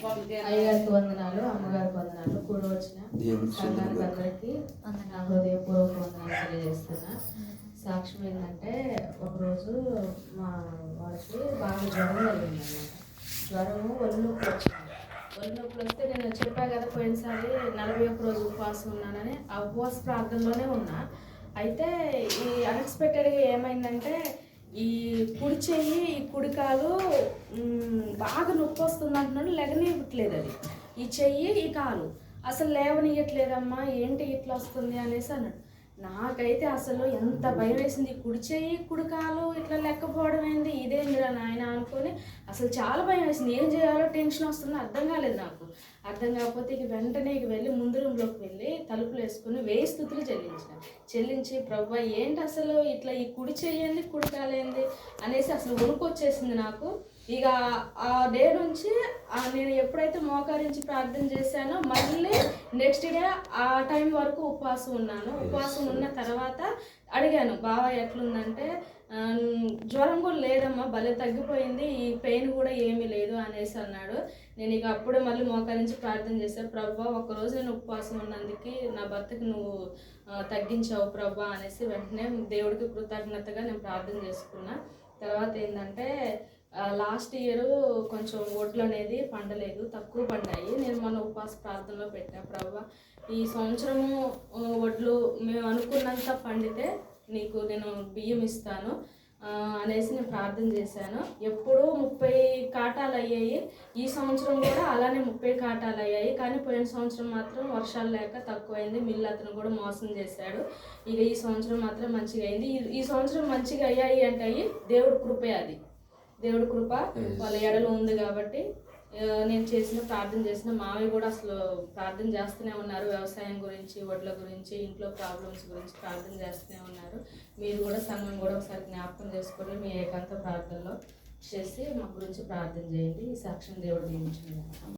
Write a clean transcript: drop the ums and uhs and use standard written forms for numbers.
అయ్యగారికి వందనాలు, అమ్మగారికి వందనాలు, కూడి వచ్చిన సంఘానికి అందరికీ నా హృదయపూర్వక వందనాలు తెలియజేస్తున్నా. సాక్ష్యం ఏంటంటే, ఒకరోజు మా వాళ్ళకి బాగా జ్వరం కలిగిందన్నమాట. జ్వరము ఒళ్ళొప్పులు వచ్చింది. ఒళ్ళొప్పులు వస్తే నేను చెప్పా కదా పోయినసారి 41 రోజు ఉపవాసం ఉన్నానని, ఆ ఉపవాస ప్రార్థనలోనే ఉన్నా. అయితే ఈ అన్ఎక్స్పెక్టెడ్గా ఏమైందంటే, ఈ కుడి చెయ్యి, ఈ కుడికాలు బాగా నొప్పి వస్తుంది అంటున్నాడు, లెగనివ్వట్లేదు. అది ఈ చెయ్యి, ఈ కాలు అసలు లేవనియట్లేదమ్మా, ఏంటి ఇట్లా వస్తుంది అనేసి అన్నాడు. నాకైతే అసలు ఎంత భయం వేసింది. కుడి చెయ్యి, కుడి కాలు ఇట్లా లెక్కపోవడం ఏంది, ఇదేందిరా నాయన అనుకొని అసలు చాలా భయం వేసింది. ఏం చేయాలో టెన్షన్ వస్తుందో అర్థం కాలేదు నాకు. అర్థం కాకపోతే వెంటనే వెళ్ళి ముందు రూమ్లోకి వెళ్ళి తలుపులు వేసుకుని 1000 స్తుతులు చెల్లించి ప్రభువా ఏంటి అసలు ఇట్లా ఈ కుడి చెయ్యండి, కుడి కాలేంది అనేసి అసలు వణుకొచ్చేసింది నాకు. ఇక ఆ డే నుంచి నేను ఎప్పుడైతే మోకరించి ప్రార్థన చేశానో మళ్ళీ నెక్స్ట్ డే ఆ టైం వరకు ఉపవాసం ఉన్నాను. ఉపవాసం ఉన్న తర్వాత అడిగాను, బావ ఎట్లుందంటే జ్వరం కూడా లేదమ్మా, భలే తగ్గిపోయింది, ఈ పెయిన్ కూడా ఏమీ లేదు అనేసి అన్నాడు. నేను ఇక అప్పుడే మళ్ళీ మోకరించి ప్రార్థన చేశాను, ప్రభా ఒక్కరోజు నేను ఉపవాసం ఉన్నందుకు నా భర్తకి నువ్వు తగ్గించావు ప్రభా అనేసి వెంటనే దేవుడికి కృతజ్ఞతగా నేను ప్రార్థన చేసుకున్నా. తర్వాత ఏంటంటే లాస్ట్ ఇయర్ కొంచెం వడ్లు అనేది పండలేదు, తక్కువ పండాయి. నేను మన ఉపవాస ప్రార్థనలో పెట్టా, ప్రభా ఈ సంవత్సరము వడ్లు మేము అనుకున్నంత పండితే నీకు నేను బియ్యం ఇస్తాను అనేసి నేను ప్రార్థన చేశాను. ఎప్పుడూ 30 కాటాలు అయ్యాయి. ఈ సంవత్సరం కూడా అలానే 30 కాటాలు అయ్యాయి. కానీ పోయిన సంవత్సరం మాత్రం వర్షాలు లేక తక్కువైంది. మిల్లు అతను కూడా మోసం చేశాడు. ఇక ఈ సంవత్సరం మాత్రం మంచిగా అయింది. ఈ సంవత్సరం మంచిగా అయ్యాయి అంటే దేవుడి కృపే, అది దేవుడి కృప వాళ్ళ ఎడలో ఉంది. కాబట్టి నేను ప్రార్థన చేసిన మావయ్య కూడా అసలు ప్రార్థన చేస్తూనే ఉన్నారు. వ్యవసాయం గురించి, వడ్ల గురించి, ఇంట్లో ప్రాబ్లమ్స్ గురించి ప్రార్థన చేస్తూనే ఉన్నారు. మీరు కూడా సంఘం కూడా ఒకసారి జ్ఞాపకం చేసుకొని మీ ఏకాంత ప్రార్థనలో చేసి మా గురించి ప్రార్థన చేయండి. ఈ సాక్ష్యం దేవుడు దీవించును.